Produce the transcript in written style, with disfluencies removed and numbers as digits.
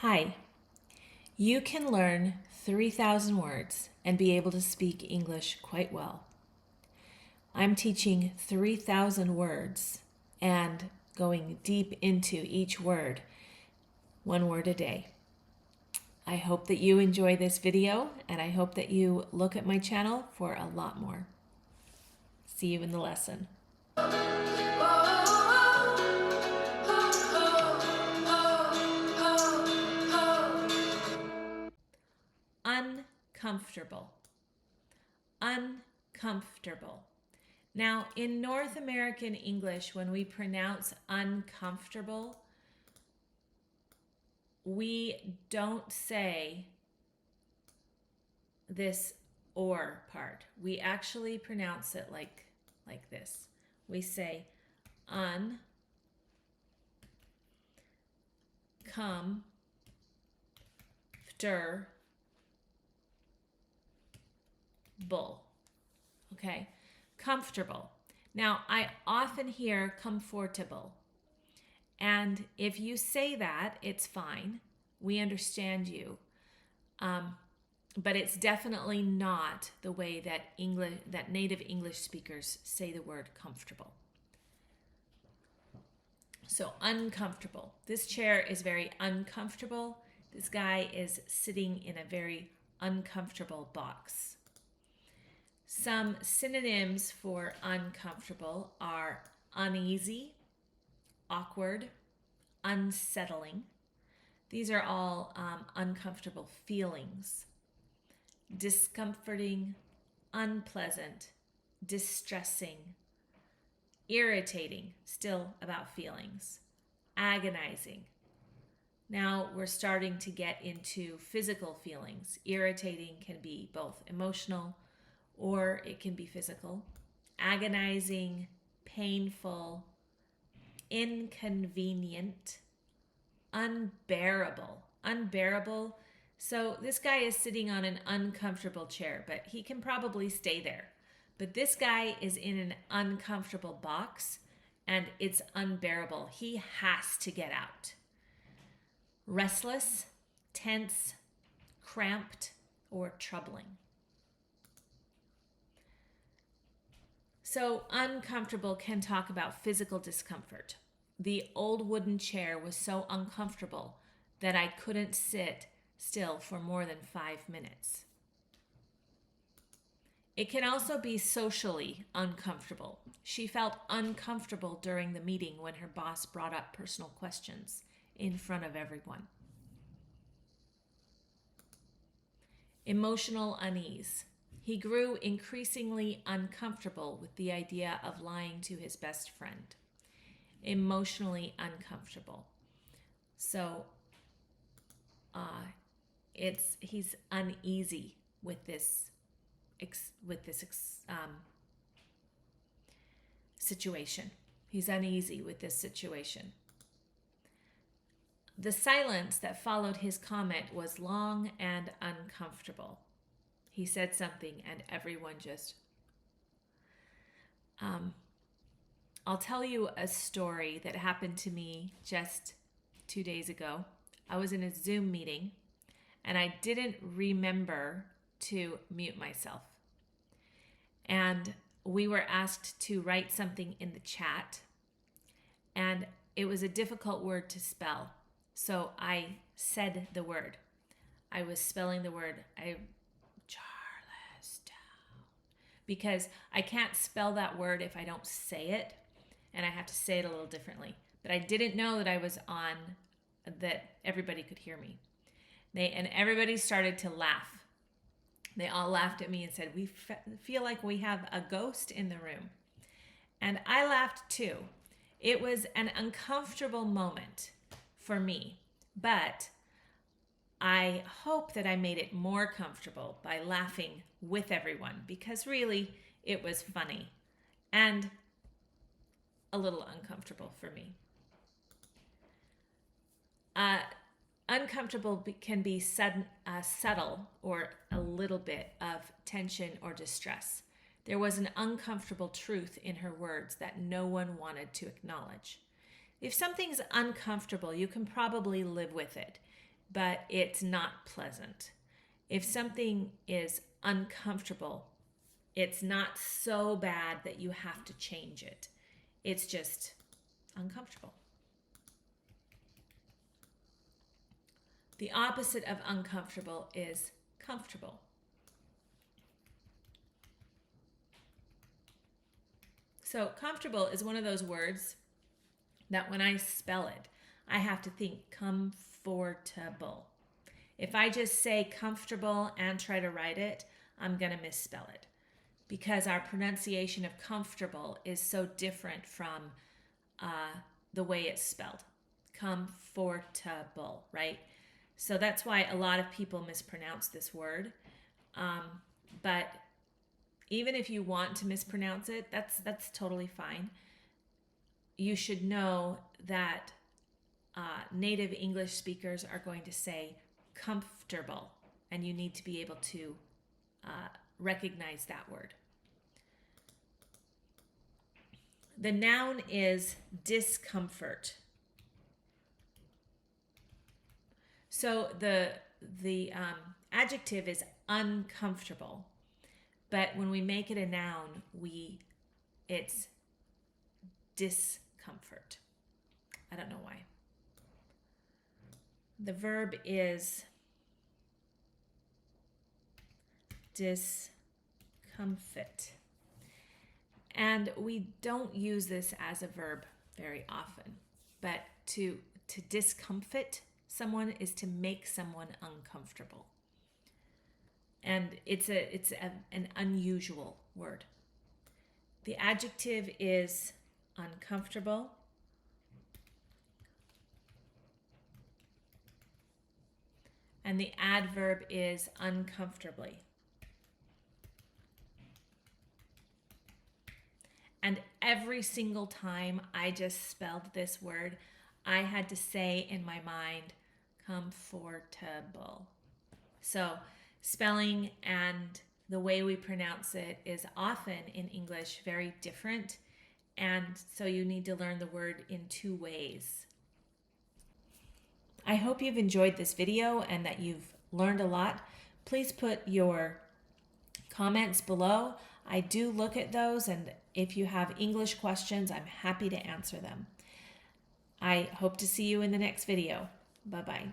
Hi, you can learn 3,000 words and be able to speak English quite well. I'm teaching 3,000 words and going deep into each word, one word a day. I hope that you enjoy this video and I hope that you look at my channel for a lot more. See you in the lesson. Uncomfortable. Uncomfortable. Now, in North American English, when we pronounce uncomfortable, we don't say this or part. We actually pronounce it like this. We say uncomfortable. Okay? Comfortable. Now, I often hear comfortable. And if you say that, it's fine. We understand you. But it's definitely not the way that native English speakers say the word comfortable. So uncomfortable. This chair is very uncomfortable. This guy is sitting in a very uncomfortable box. Some synonyms for uncomfortable are uneasy, awkward, unsettling. These are all uncomfortable feelings. Discomforting, unpleasant, distressing, irritating, still about feelings, agonizing. Now we're starting to get into physical feelings. Irritating can be both emotional or it can be physical. Agonizing, painful, inconvenient, unbearable. Unbearable. So this guy is sitting on an uncomfortable chair, but he can probably stay there. But this guy is in an uncomfortable box and it's unbearable. He has to get out. Restless, tense, cramped, or troubling. So uncomfortable can talk about physical discomfort. The old wooden chair was so uncomfortable that I couldn't sit still for more than 5 minutes. It can also be socially uncomfortable. She felt uncomfortable during the meeting when her boss brought up personal questions in front of everyone. Emotional unease. He grew increasingly uncomfortable with the idea of lying to his best friend. Emotionally uncomfortable. So he's uneasy with this situation. He's uneasy with this situation. The silence that followed his comment was long and uncomfortable. He said something and everyone just... I'll tell you a story that happened to me just 2 days ago. I was in a Zoom meeting and I didn't remember to mute myself. And we were asked to write something in the chat and it was a difficult word to spell. So I said the word. I was spelling the word. Because I can't spell that word if I don't say it, and I have to say it a little differently. But I didn't know that I was on, that everybody could hear me. And everybody started to laugh. They all laughed at me and said, we feel like we have a ghost in the room. And I laughed too. It was an uncomfortable moment for me, but I hope that I made it more comfortable by laughing with everyone because really it was funny and a little uncomfortable for me. Uncomfortable can be subtle or a little bit of tension or distress. There was an uncomfortable truth in her words that no one wanted to acknowledge. If something's uncomfortable, you can probably live with it. but it's not pleasant. If something is uncomfortable, it's not so bad that you have to change it. It's just uncomfortable. The opposite of uncomfortable is comfortable. So comfortable is one of those words that when I spell it, I have to think comfortable. If I just say comfortable and try to write it, I'm going to misspell it because our pronunciation of comfortable is so different from the way it's spelled. Comfortable, right? So that's why a lot of people mispronounce this word. But even if you want to mispronounce it, that's totally fine. You should know that native English speakers are going to say comfortable, and you need to be able to recognize that word. The noun is discomfort. So the adjective is uncomfortable, but when we make it a noun, it's discomfort. I don't know why. The verb is discomfit. And we don't use this as a verb very often, but to discomfit someone is to make someone uncomfortable. And it's an unusual word. The adjective is uncomfortable. And the adverb is uncomfortably. And every single time I just spelled this word, I had to say in my mind, comfortable. So spelling and the way we pronounce it is often in English very different. And so you need to learn the word in two ways. I hope you've enjoyed this video and that you've learned a lot. Please put your comments below. I do look at those, and if you have English questions, I'm happy to answer them. I hope to see you in the next video. Bye-bye.